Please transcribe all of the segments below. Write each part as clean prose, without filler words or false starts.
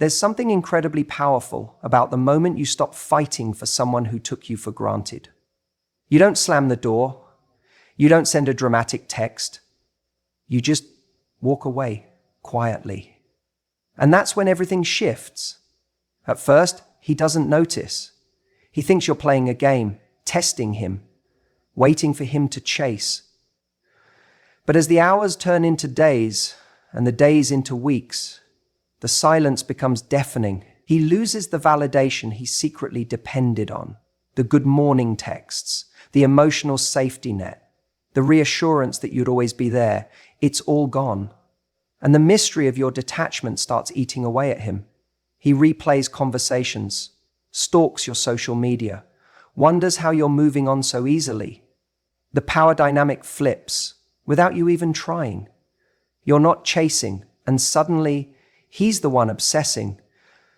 There's something incredibly powerful about the moment you stop fighting for someone who took you for granted. You don't slam the door. You don't send a dramatic text. You just walk away quietly. And that's when everything shifts. At first, he doesn't notice. He thinks you're playing a game, testing him, waiting for him to chase. But as the hours turn into days and the days into weeks, the silence becomes deafening. He loses the validation he secretly depended on, the good morning texts, the emotional safety net, the reassurance that you'd always be there. It's all gone. And the mystery of your detachment starts eating away at him. He replays conversations, stalks your social media, wonders how you're moving on so easily. The power dynamic flips without you even trying. You're not chasing, and suddenly he's the one obsessing,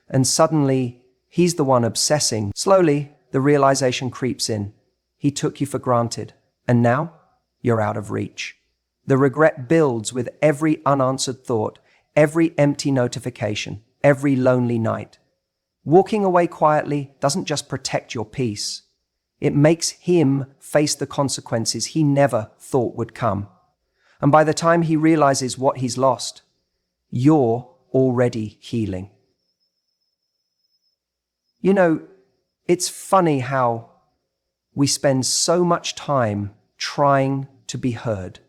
and suddenly he's the one obsessing. Slowly, the realization creeps in. He took you for granted, and now you're out of reach. The regret builds with every unanswered thought, every empty notification, every lonely night. Walking away quietly doesn't just protect your peace. It makes him face the consequences he never thought would come. And by the time he realizes what he's lost, you're already healing. You know, it's funny how we spend so much time trying to be heard,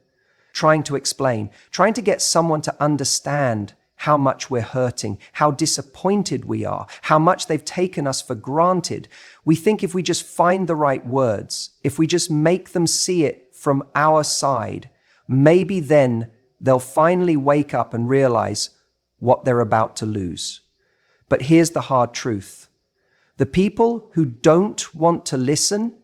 trying to explain, trying to get someone to understand how much we're hurting, how disappointed we are, how much they've taken us for granted. We think if we just find the right words, if we just make them see it from our side, maybe then they'll finally wake up and realize what they're about to lose. But here's the hard truth. The people who don't want to listen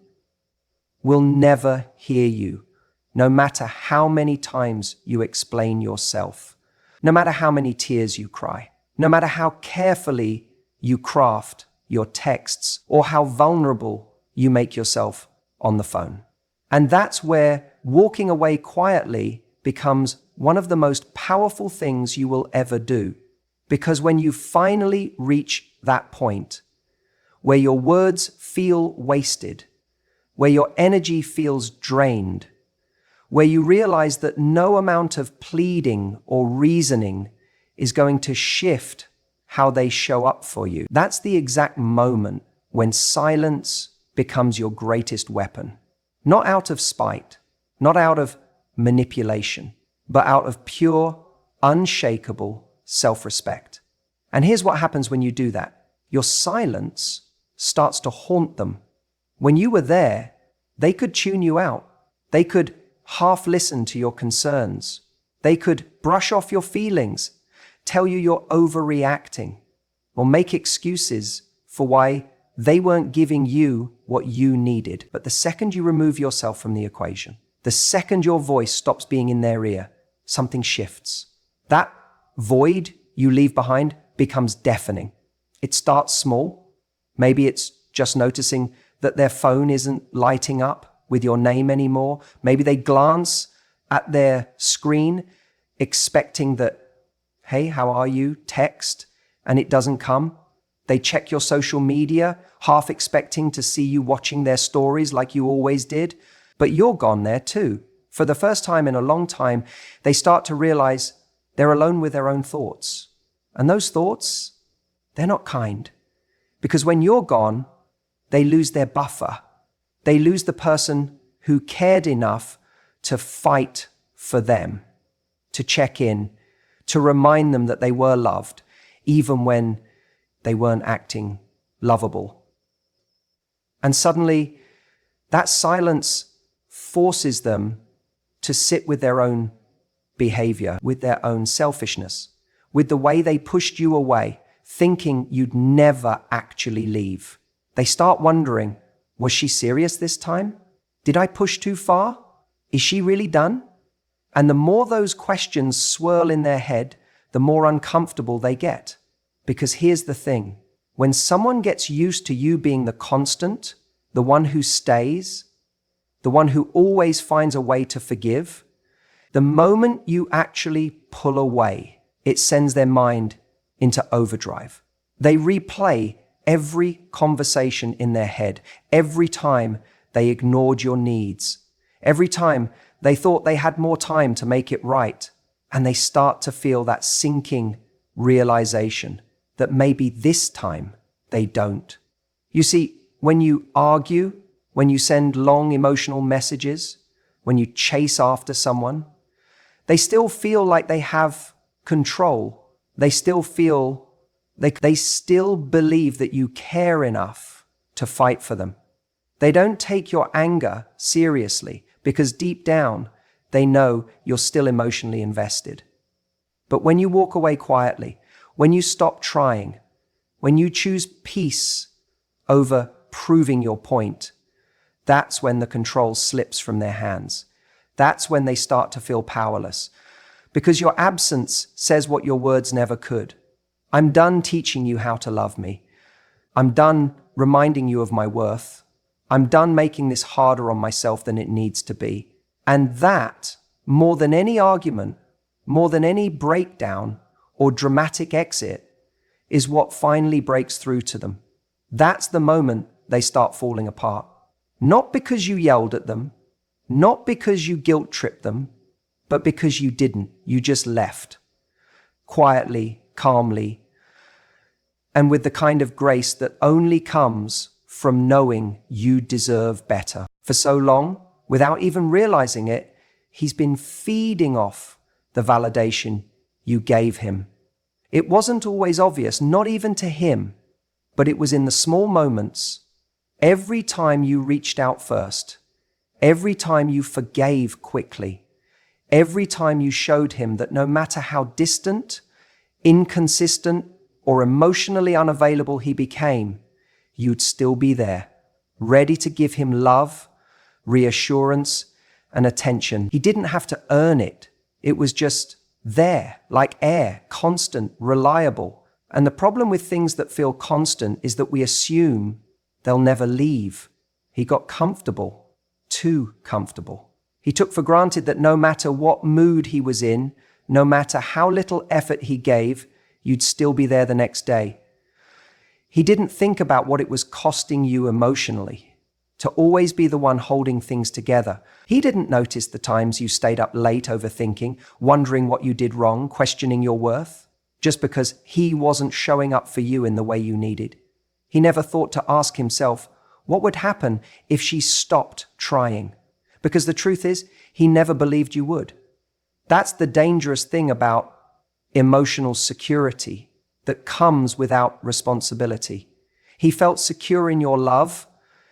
will never hear you, no matter how many times you explain yourself, no matter how many tears you cry, no matter how carefully you craft your texts, or how vulnerable you make yourself on the phone. And that's where walking away quietly becomes one of the most powerful things you will ever do. Because when you finally reach that point where your words feel wasted, where your energy feels drained, where you realize that no amount of pleading or reasoning is going to shift how they show up for you, that's the exact moment when silence becomes your greatest weapon. Not out of spite, not out of manipulation, but out of pure, unshakable self-respect. And here's what happens when you do that. Your silence starts to haunt them. When you were there, they could tune you out. They could half listen to your concerns. They could brush off your feelings, tell you you're overreacting, or make excuses for why they weren't giving you what you needed. But the second you remove yourself from the equation, the second your voice stops being in their ear, something shifts. That void you leave behind becomes deafening. It starts small. Maybe it's just noticing that their phone isn't lighting up with your name anymore. Maybe they glance at their screen expecting that, hey, how are you? Text, and it doesn't come. They check your social media, half expecting to see you watching their stories like you always did, but you're gone there too. For the first time in a long time, they start to realize they're alone with their own thoughts. And those thoughts, they're not kind. Because when you're gone, they lose their buffer. They lose the person who cared enough to fight for them, to check in, to remind them that they were loved, even when they weren't acting lovable. And suddenly, that silence forces them to sit with their own behavior, with their own selfishness, with the way they pushed you away, thinking you'd never actually leave. They start wondering, was she serious this time? Did I push too far? Is she really done? And the more those questions swirl in their head, the more uncomfortable they get. Because here's the thing, when someone gets used to you being the constant, the one who stays, the one who always finds a way to forgive, the moment you actually pull away, it sends their mind into overdrive. They replay every conversation in their head, every time they ignored your needs, every time they thought they had more time to make it right, and they start to feel that sinking realization that maybe this time they don't. You see, when you argue, when you send long emotional messages, when you chase after someone, they still feel like they have control. They still feel, they still believe that you care enough to fight for them. They don't take your anger seriously because deep down, they know you're still emotionally invested. But when you walk away quietly, when you stop trying, when you choose peace over proving your point, that's when the control slips from their hands. That's when they start to feel powerless. Because your absence says what your words never could. I'm done teaching you how to love me. I'm done reminding you of my worth. I'm done making this harder on myself than it needs to be. And that, more than any argument, more than any breakdown or dramatic exit, is what finally breaks through to them. That's the moment they start falling apart. Not because you yelled at them, not because you guilt-tripped them, but because you didn't. You just left. Quietly, calmly, and with the kind of grace that only comes from knowing you deserve better. For so long, without even realizing it, he's been feeding off the validation you gave him. It wasn't always obvious, not even to him, but it was in the small moments. Every time you reached out first, every time you forgave quickly, every time you showed him that no matter how distant, inconsistent, or emotionally unavailable he became, you'd still be there, ready to give him love, reassurance, and attention. He didn't have to earn it. It was just there, like air, constant, reliable. And the problem with things that feel constant is that we assume they'll never leave. He got comfortable, too comfortable. He took for granted that no matter what mood he was in, no matter how little effort he gave, you'd still be there the next day. He didn't think about what it was costing you emotionally, to always be the one holding things together. He didn't notice the times you stayed up late overthinking, wondering what you did wrong, questioning your worth, just because he wasn't showing up for you in the way you needed. He never thought to ask himself, what would happen if she stopped trying? Because the truth is, he never believed you would. That's the dangerous thing about emotional security that comes without responsibility. He felt secure in your love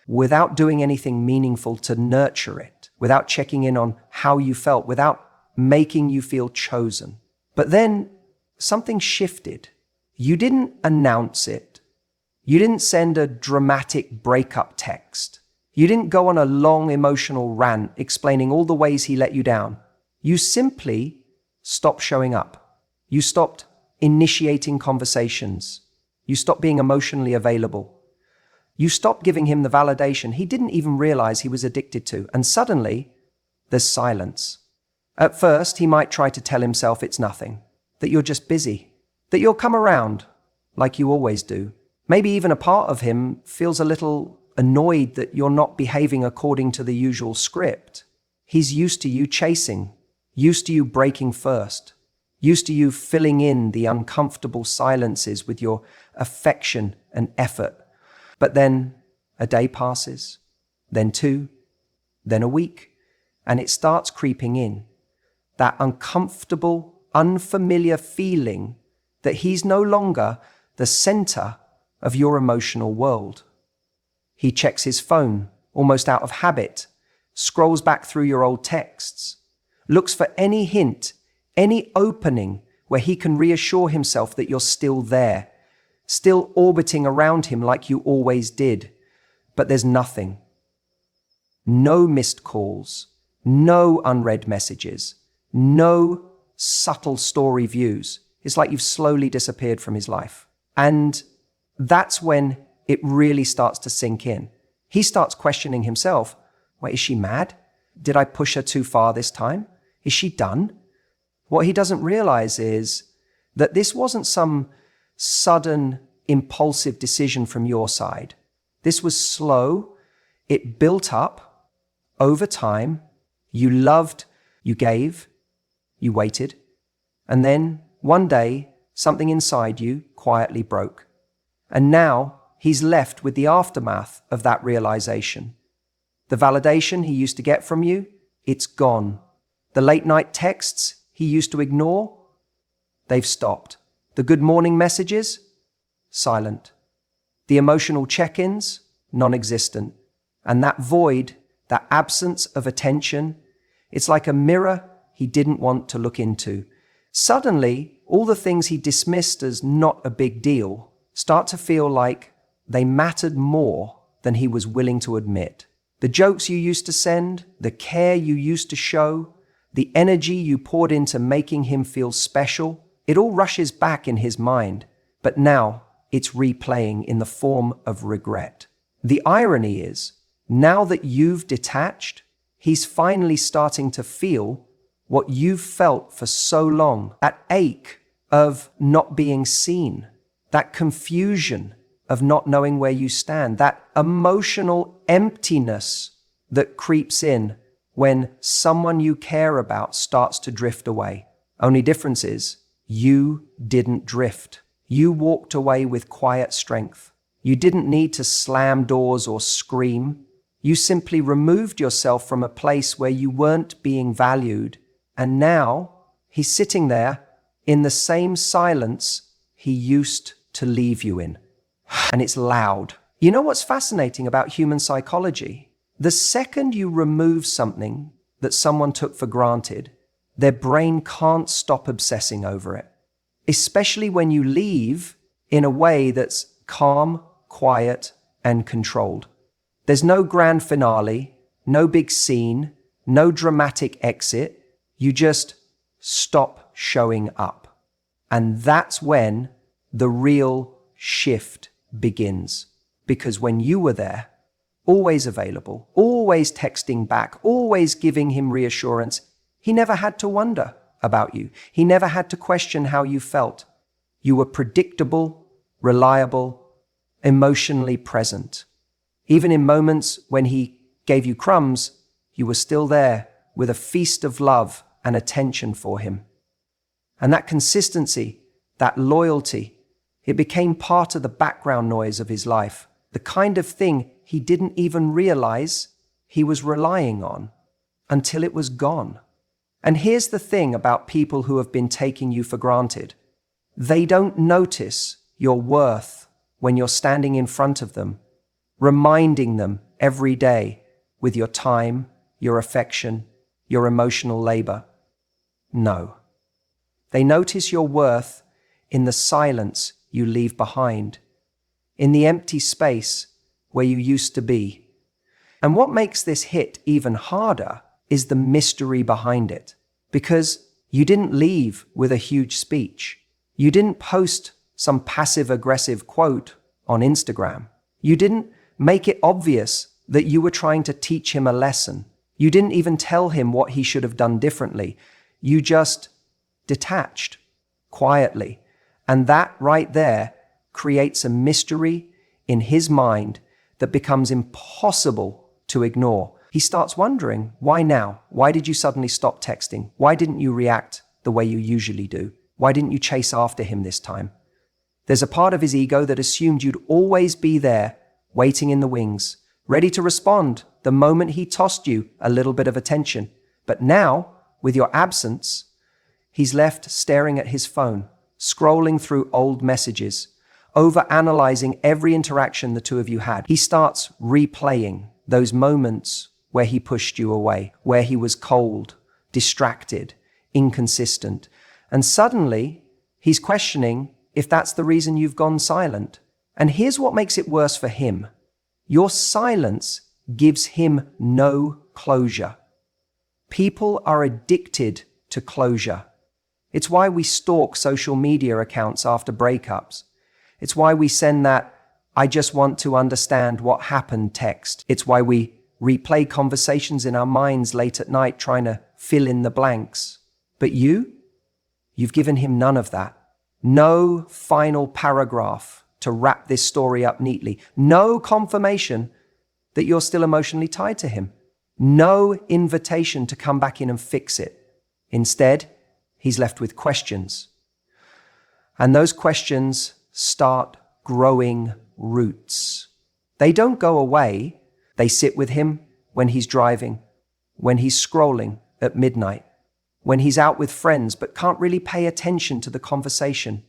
without doing anything meaningful to nurture it, without checking in on how you felt, without making you feel chosen. But then something shifted. You didn't announce it. You didn't send a dramatic breakup text. You didn't go on a long emotional rant explaining all the ways he let you down. You simply stopped showing up. You stopped initiating conversations. You stopped being emotionally available. You stopped giving him the validation he didn't even realize he was addicted to. And suddenly, there's silence. At first, he might try to tell himself it's nothing, that you're just busy, that you'll come around like you always do. Maybe even a part of him feels a little annoyed that you're not behaving according to the usual script. He's used to you chasing, used to you breaking first, used to you filling in the uncomfortable silences with your affection and effort. But then a day passes, then two, then a week, and it starts creeping in. That uncomfortable, unfamiliar feeling that he's no longer the center of your emotional world. He checks his phone, almost out of habit, scrolls back through your old texts, looks for any hint, any opening where he can reassure himself that you're still there, still orbiting around him like you always did. But there's nothing. No missed calls, no unread messages, no subtle story views. It's like you've slowly disappeared from his life. And that's when it really starts to sink in. He starts questioning himself. Wait, is she mad? Did I push her too far this time? Is she done? What he doesn't realize is that this wasn't some sudden, impulsive decision from your side. This was slow. It built up over time. You loved, you gave, you waited. And then one day, something inside you quietly broke. And now he's left with the aftermath of that realization. The validation he used to get from you, it's gone. The late night texts he used to ignore, they've stopped. The good morning messages, silent. The emotional check-ins, non-existent. And that void, that absence of attention, it's like a mirror he didn't want to look into. Suddenly, all the things he dismissed as not a big deal start to feel like they mattered more than he was willing to admit. The jokes you used to send, the care you used to show, the energy you poured into making him feel special, it all rushes back in his mind, but now it's replaying in the form of regret. The irony is, now that you've detached, he's finally starting to feel what you've felt for so long, that ache of not being seen, that confusion of not knowing where you stand, that emotional emptiness that creeps in when someone you care about starts to drift away. Only difference is, you didn't drift. You walked away with quiet strength. You didn't need to slam doors or scream. You simply removed yourself from a place where you weren't being valued. And now he's sitting there in the same silence he used to leave you in. And it's loud. You know what's fascinating about human psychology? The second you remove something that someone took for granted, their brain can't stop obsessing over it. Especially when you leave in a way that's calm, quiet, and controlled. There's no grand finale, no big scene, no dramatic exit. You just stop showing up. And that's when the real shift begins. Because when you were there, always available, always texting back, always giving him reassurance, he never had to wonder about you. He never had to question how you felt. You were predictable, reliable, emotionally present. Even in moments when he gave you crumbs, you were still there with a feast of love and attention for him. And that consistency, that loyalty, it became part of the background noise of his life, the kind of thing he didn't even realize he was relying on until it was gone. And here's the thing about people who have been taking you for granted. They don't notice your worth when you're standing in front of them, reminding them every day with your time, your affection, your emotional labor. No. They notice your worth in the silence you leave behind, in the empty space where you used to be. And what makes this hit even harder is the mystery behind it. Because you didn't leave with a huge speech. You didn't post some passive-aggressive quote on Instagram. You didn't make it obvious that you were trying to teach him a lesson. You didn't even tell him what he should have done differently. You just detached quietly. And that right there creates a mystery in his mind that becomes impossible to ignore. He starts wondering, why now? Why did you suddenly stop texting? Why didn't you react the way you usually do? Why didn't you chase after him this time? There's a part of his ego that assumed you'd always be there, waiting in the wings, ready to respond the moment he tossed you a little bit of attention. But now, with your absence, he's left staring at his phone, scrolling through old messages, overanalyzing every interaction the two of you had. He starts replaying those moments where he pushed you away, where he was cold, distracted, inconsistent. And suddenly, he's questioning if that's the reason you've gone silent. And here's what makes it worse for him. Your silence gives him no closure. People are addicted to closure. It's why we stalk social media accounts after breakups. It's why we send that, "I just want to understand what happened" text. It's why we replay conversations in our minds late at night trying to fill in the blanks. But you've given him none of that. No final paragraph to wrap this story up neatly. No confirmation that you're still emotionally tied to him. No invitation to come back in and fix it. Instead, he's left with questions. And those questions start growing roots. They don't go away. They sit with him when he's driving, when he's scrolling at midnight, when he's out with friends but can't really pay attention to the conversation.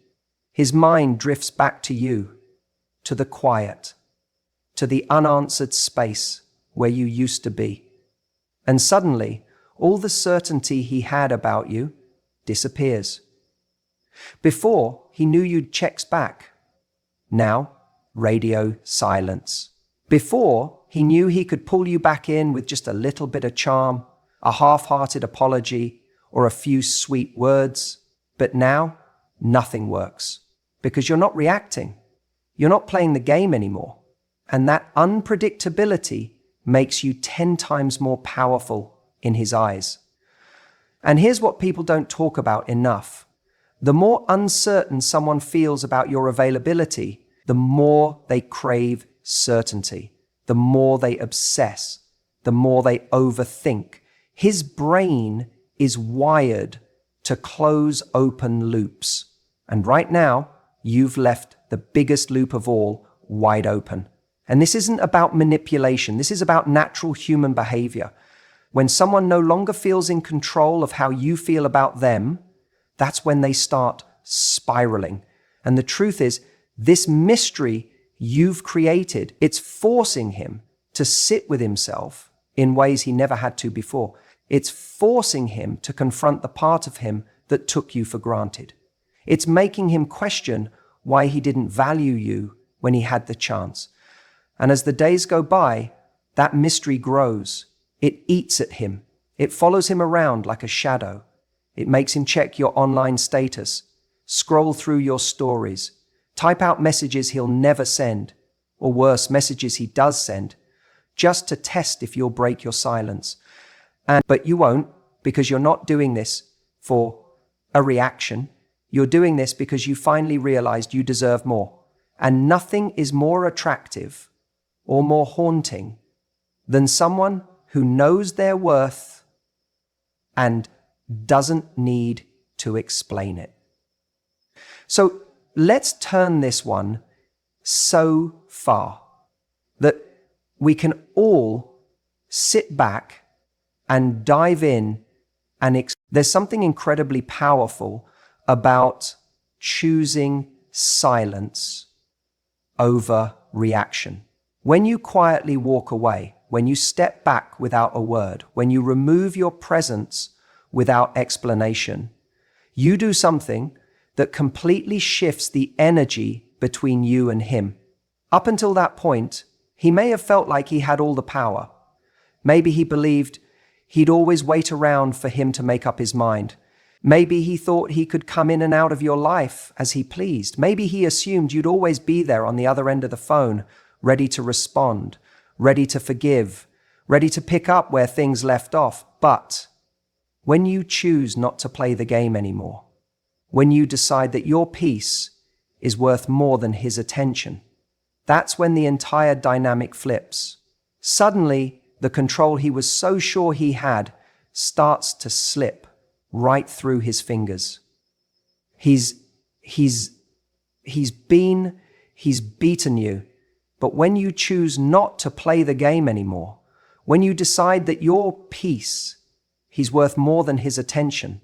His mind drifts back to you, to the quiet, to the unanswered space where you used to be. And suddenly, all the certainty he had about you disappears. Before, he knew you'd checks back. Now, radio silence. Before, he knew he could pull you back in with just a little bit of charm, a half-hearted apology, or a few sweet words. But now, nothing works, because you're not reacting. You're not playing the game anymore. And that unpredictability makes you 10 times more powerful in his eyes. And here's what people don't talk about enough. The more uncertain someone feels about your availability, the more they crave certainty, the more they obsess, the more they overthink. His brain is wired to close open loops. And right now, you've left the biggest loop of all wide open. And this isn't about manipulation. This is about natural human behavior. When someone no longer feels in control of how you feel about them, that's when they start spiraling. And the truth is, this mystery you've created, it's forcing him to sit with himself in ways he never had to before. It's forcing him to confront the part of him that took you for granted. It's making him question why he didn't value you when he had the chance. And as the days go by, that mystery grows. It eats at him. It follows him around like a shadow. It makes him check your online status, scroll through your stories, type out messages he'll never send, or worse, messages he does send, just to test if you'll break your silence. But you won't, because you're not doing this for a reaction. You're doing this because you finally realized you deserve more. And nothing is more attractive or more haunting than someone who knows their worth and doesn't need to explain it. So let's turn this one so far that we can all sit back and dive in and there's something incredibly powerful about choosing silence over reaction. When you quietly walk away, when you step back without a word, when you remove your presence without explanation, you do something that completely shifts the energy between you and him. Up until that point, he may have felt like he had all the power. Maybe he believed he'd always wait around for him to make up his mind. Maybe he thought he could come in and out of your life as he pleased. Maybe he assumed you'd always be there on the other end of the phone, ready to respond, ready to forgive, ready to pick up where things left off. But when you choose not to play the game anymore, when you decide that your peace is worth more than his attention, that's when the entire dynamic flips. Suddenly, the control he was so sure he had starts to slip right through his fingers. He's beaten you. But when you choose not to play the game anymore, when you decide that your peace, he's worth more than his attention,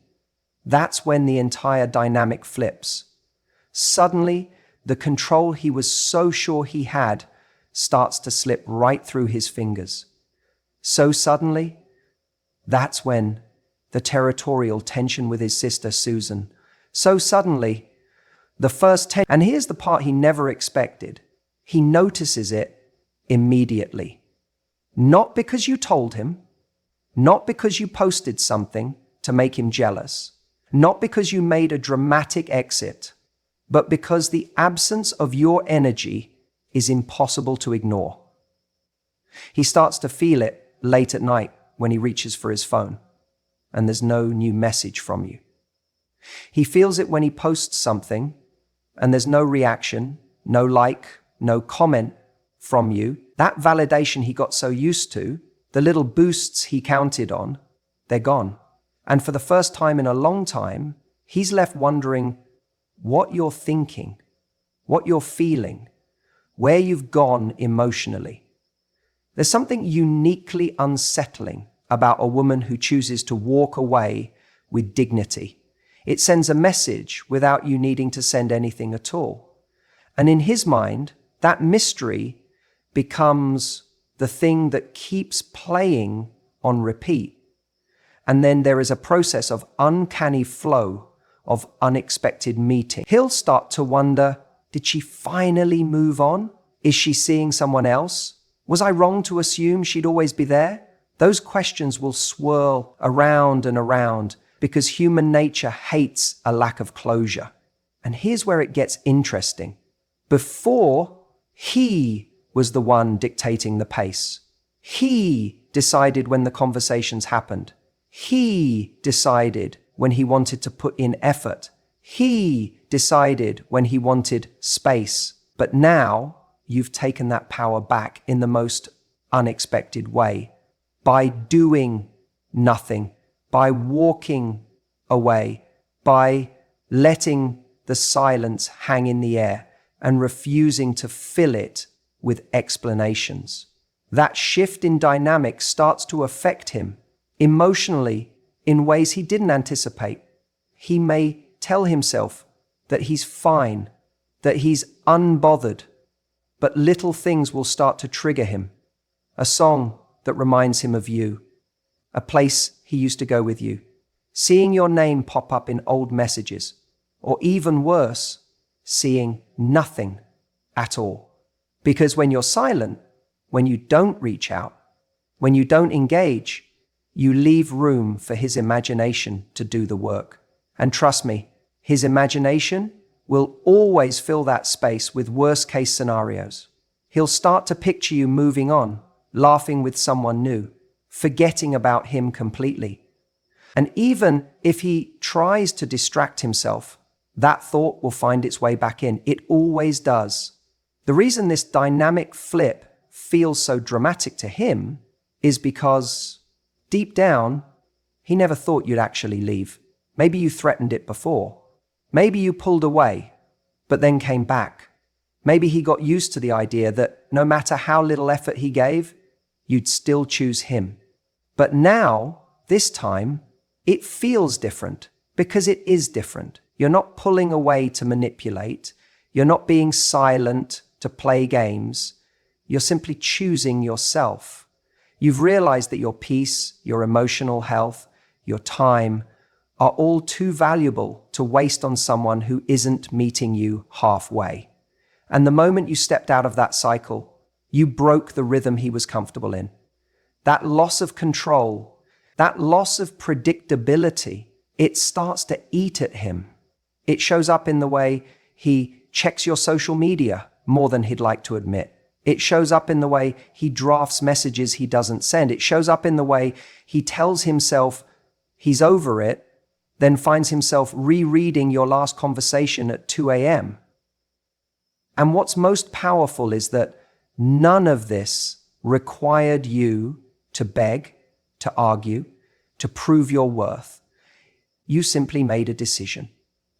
that's when the entire dynamic flips. Suddenly, the control he was so sure he had starts to slip right through his fingers. So suddenly, that's when the territorial tension with his sister Susan. So suddenly, the first tension, and here's the part he never expected. He notices it immediately. Not because you told him, not because you posted something to make him jealous, not because you made a dramatic exit, but because the absence of your energy is impossible to ignore. He starts to feel it late at night when he reaches for his phone and there's no new message from you. He feels it when he posts something and there's no reaction, no like, no comment from you. That validation he got so used to, the little boosts he counted on, they're gone. And for the first time in a long time, he's left wondering what you're thinking, what you're feeling, where you've gone emotionally. There's something uniquely unsettling about a woman who chooses to walk away with dignity. It sends a message without you needing to send anything at all. And in his mind, that mystery becomes the thing that keeps playing on repeat. And then there is a process of uncanny flow of unexpected meeting. He'll start to wonder, did she finally move on? Is she seeing someone else? Was I wrong to assume she'd always be there? Those questions will swirl around and around because human nature hates a lack of closure. And here's where it gets interesting. Before, he was the one dictating the pace. He decided when the conversations happened. He decided when he wanted to put in effort. He decided when he wanted space. But now you've taken that power back in the most unexpected way. By doing nothing, by walking away, by letting the silence hang in the air and refusing to fill it with explanations. That shift in dynamic starts to affect him emotionally in ways he didn't anticipate. He may tell himself that he's fine, that he's unbothered, but little things will start to trigger him. A song that reminds him of you, a place he used to go with you, seeing your name pop up in old messages, or even worse, seeing nothing at all. Because when you're silent, when you don't reach out, when you don't engage, you leave room for his imagination to do the work. And trust me, his imagination will always fill that space with worst-case scenarios. He'll start to picture you moving on, laughing with someone new, forgetting about him completely. And even if he tries to distract himself, that thought will find its way back in. It always does. The reason this dynamic flip feels so dramatic to him is because deep down, he never thought you'd actually leave. Maybe you threatened it before. Maybe you pulled away, but then came back. Maybe he got used to the idea that no matter how little effort he gave, you'd still choose him. But now, this time, it feels different because it is different. You're not pulling away to manipulate. You're not being silent to play games. You're simply choosing yourself. You've realized that your peace, your emotional health, your time are all too valuable to waste on someone who isn't meeting you halfway. And the moment you stepped out of that cycle, you broke the rhythm he was comfortable in. That loss of control, that loss of predictability, it starts to eat at him. It shows up in the way he checks your social media more than he'd like to admit. It shows up in the way he drafts messages he doesn't send. It shows up in the way he tells himself he's over it, then finds himself rereading your last conversation at 2 a.m. And what's most powerful is that none of this required you to beg, to argue, to prove your worth. You simply made a decision,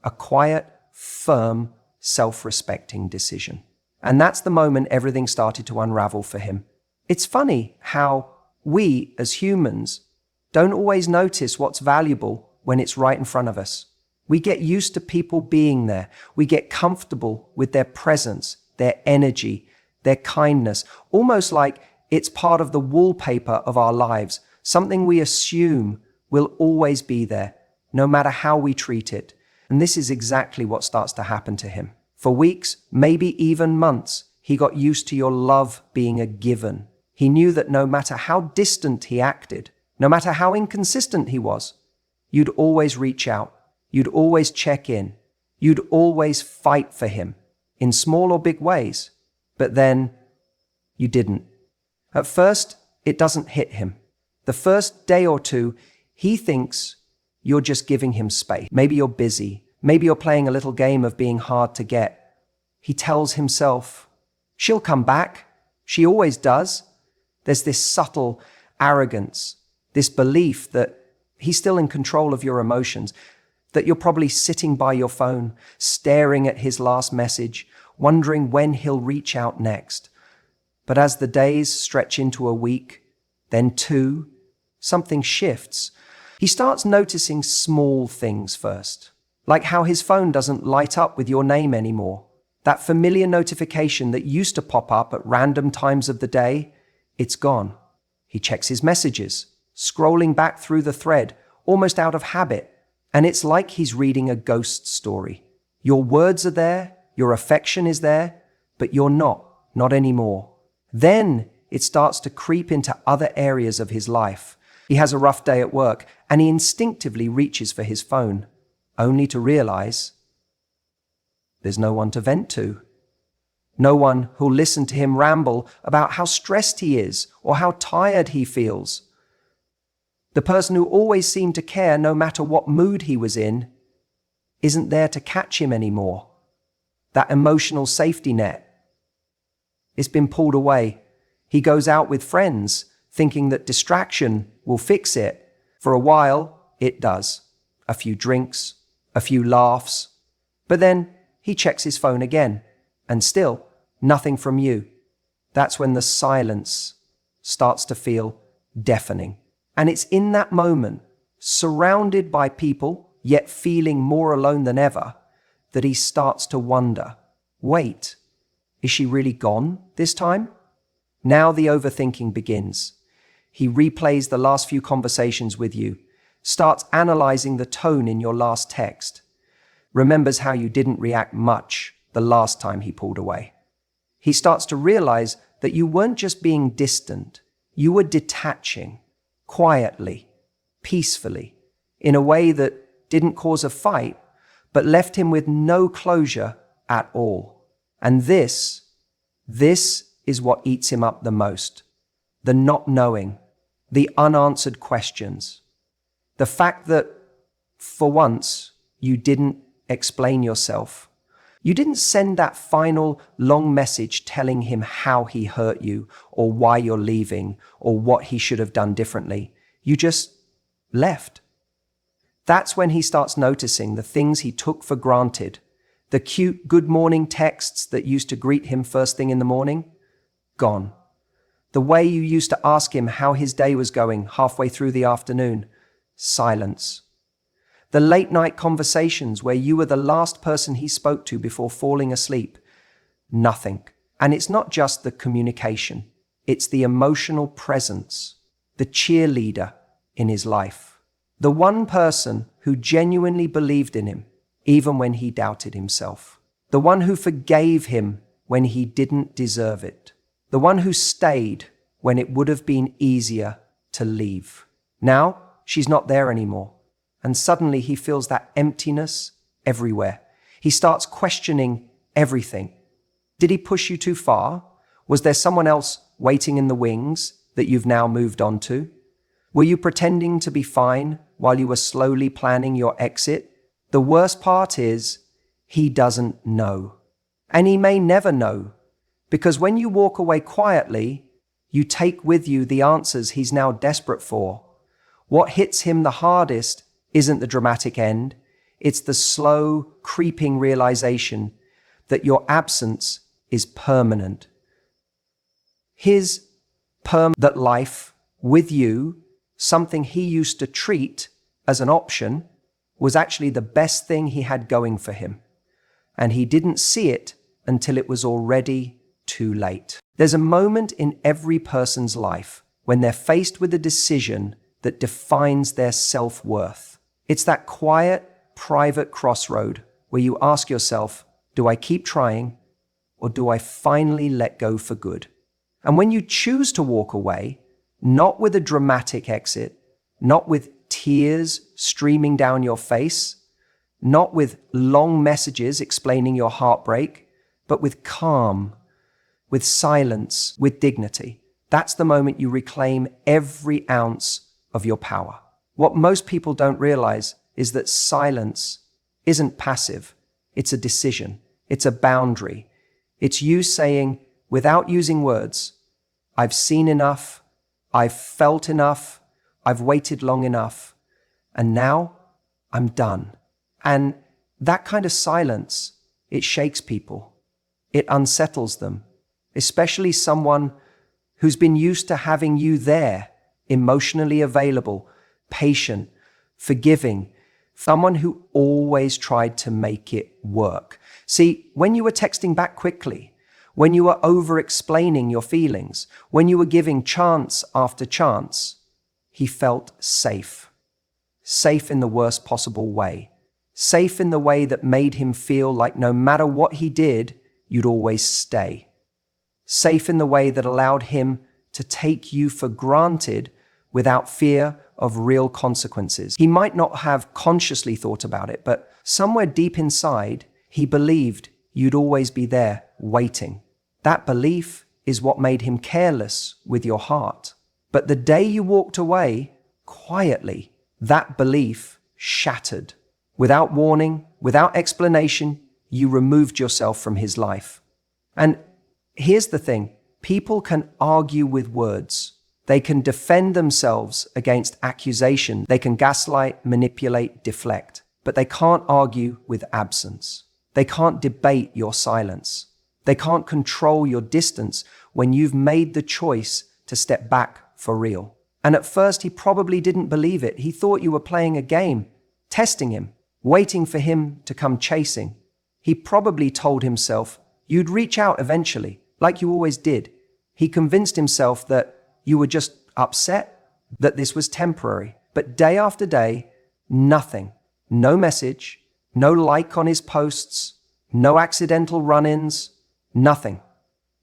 a quiet, firm, self-respecting decision. And that's the moment everything started to unravel for him. It's funny how we, as humans, don't always notice what's valuable when it's right in front of us. We get used to people being there. We get comfortable with their presence, their energy, their kindness, almost like it's part of the wallpaper of our lives, something we assume will always be there, no matter how we treat it. And this is exactly what starts to happen to him. For weeks, maybe even months, he got used to your love being a given. He knew that no matter how distant he acted, no matter how inconsistent he was, you'd always reach out. You'd always check in. You'd always fight for him in small or big ways. But then you didn't. At first, it doesn't hit him. The first day or two, he thinks you're just giving him space. Maybe you're busy. Maybe you're playing a little game of being hard to get. He tells himself, she'll come back. She always does. There's this subtle arrogance, this belief that he's still in control of your emotions, that you're probably sitting by your phone, staring at his last message, wondering when he'll reach out next. But as the days stretch into a week, then two, something shifts. He starts noticing small things first, like how his phone doesn't light up with your name anymore. That familiar notification that used to pop up at random times of the day, it's gone. He checks his messages, scrolling back through the thread, almost out of habit, and it's like he's reading a ghost story. Your words are there, your affection is there, but you're not anymore. Then it starts to creep into other areas of his life. He has a rough day at work, and he instinctively reaches for his phone, only to realize there's no one to vent to. No one who'll listen to him ramble about how stressed he is or how tired he feels. The person who always seemed to care no matter what mood he was in isn't there to catch him anymore. That emotional safety net, it's been pulled away. He goes out with friends thinking that distraction will fix it. For a while, it does. A few drinks, a few laughs. But then he checks his phone again, and still nothing from you. That's when the silence starts to feel deafening. And it's in that moment, surrounded by people, yet feeling more alone than ever, that he starts to wonder, wait, is she really gone this time? Now the overthinking begins. He replays the last few conversations with you, starts analyzing the tone in your last text, remembers how you didn't react much the last time he pulled away. He starts to realize that you weren't just being distant, you were detaching, quietly, peacefully, in a way that didn't cause a fight, but left him with no closure at all. And this is what eats him up the most. The not knowing, the unanswered questions. The fact that, for once, you didn't explain yourself. You didn't send that final long message telling him how he hurt you, or why you're leaving, or what he should have done differently. You just left. That's when he starts noticing the things he took for granted. The cute good morning texts that used to greet him first thing in the morning, gone. The way you used to ask him how his day was going halfway through the afternoon, silence. The late night conversations where you were the last person he spoke to before falling asleep, nothing. And it's not just the communication, it's the emotional presence, the cheerleader in his life, the one person who genuinely believed in him, even when he doubted himself, the one who forgave him when he didn't deserve it, the one who stayed when it would have been easier to leave. Now, she's not there anymore. And suddenly he feels that emptiness everywhere. He starts questioning everything. Did he push you too far? Was there someone else waiting in the wings that you've now moved on to? Were you pretending to be fine while you were slowly planning your exit? The worst part is, he doesn't know. And he may never know, because when you walk away quietly, you take with you the answers he's now desperate for. What hits him the hardest isn't the dramatic end, it's the slow, creeping realization that your absence is permanent. That life with you, something he used to treat as an option, was actually the best thing he had going for him. And he didn't see it until it was already too late. There's a moment in every person's life when they're faced with a decision that defines their self-worth. It's that quiet, private crossroad where you ask yourself, do I keep trying or do I finally let go for good? And when you choose to walk away, not with a dramatic exit, not with tears streaming down your face, not with long messages explaining your heartbreak, but with calm, with silence, with dignity, that's the moment you reclaim every ounce of your power. What most people don't realize is that silence isn't passive. It's a decision. It's a boundary. It's you saying, without using words, I've seen enough, I've felt enough, I've waited long enough, and now I'm done. And that kind of silence, it shakes people. It unsettles them, especially someone who's been used to having you there, emotionally available, patient, forgiving, someone who always tried to make it work. See, when you were texting back quickly, when you were over-explaining your feelings, when you were giving chance after chance, he felt safe. Safe in the worst possible way. Safe in the way that made him feel like no matter what he did, you'd always stay. Safe in the way that allowed him to take you for granted without fear of real consequences. He might not have consciously thought about it, but somewhere deep inside, he believed you'd always be there, waiting. That belief is what made him careless with your heart. But the day you walked away, quietly, that belief shattered. Without warning, without explanation, you removed yourself from his life. And here's the thing, people can argue with words. They can defend themselves against accusation. They can gaslight, manipulate, deflect. But they can't argue with absence. They can't debate your silence. They can't control your distance when you've made the choice to step back for real. And at first, he probably didn't believe it. He thought you were playing a game, testing him, waiting for him to come chasing. He probably told himself you'd reach out eventually, like you always did. He convinced himself that you were just upset, that this was temporary. But day after day, nothing. No message, no like on his posts, no accidental run-ins, nothing.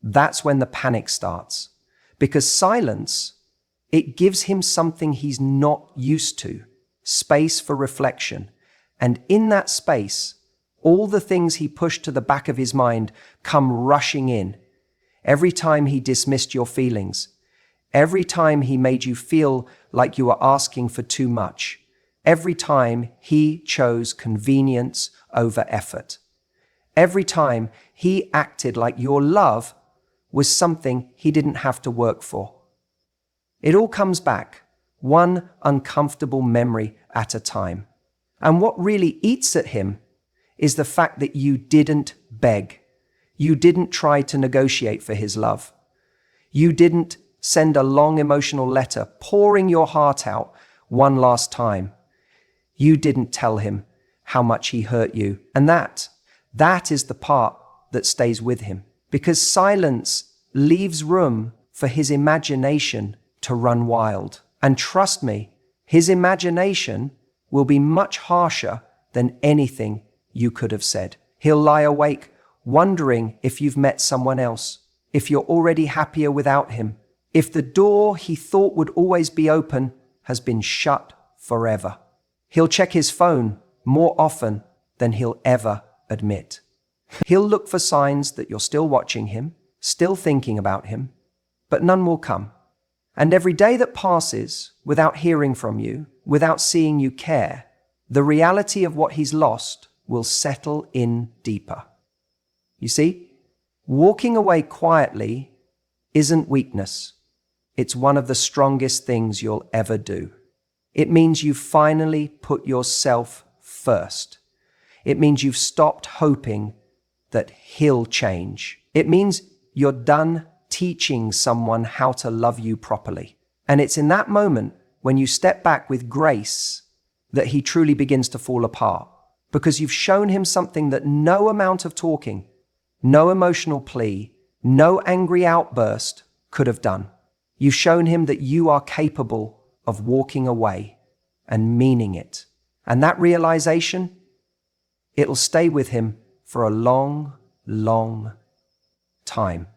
That's when the panic starts. Because silence, it gives him something he's not used to, space for reflection. And in that space, all the things he pushed to the back of his mind come rushing in. Every time he dismissed your feelings, every time he made you feel like you were asking for too much, every time he chose convenience over effort, every time he acted like your love was something he didn't have to work for. It all comes back, one uncomfortable memory at a time. And what really eats at him is the fact that you didn't beg. You didn't try to negotiate for his love. You didn't send a long emotional letter pouring your heart out one last time. You didn't tell him how much he hurt you. And that is the part that stays with him. Because silence leaves room for his imagination to run wild. And trust me, his imagination will be much harsher than anything you could have said. He'll lie awake, wondering if you've met someone else, if you're already happier without him, if the door he thought would always be open has been shut forever. He'll check his phone more often than he'll ever admit. He'll look for signs that you're still watching him, still thinking about him, but none will come. And every day that passes without hearing from you, without seeing you care, the reality of what he's lost will settle in deeper. You see, walking away quietly isn't weakness. It's one of the strongest things you'll ever do. It means you've finally put yourself first. It means you've stopped hoping that he'll change. It means you're done teaching someone how to love you properly. And it's in that moment when you step back with grace that he truly begins to fall apart. Because you've shown him something that no amount of talking, no emotional plea, no angry outburst could have done. You've shown him that you are capable of walking away and meaning it. And that realization, it'll stay with him for a long, long time.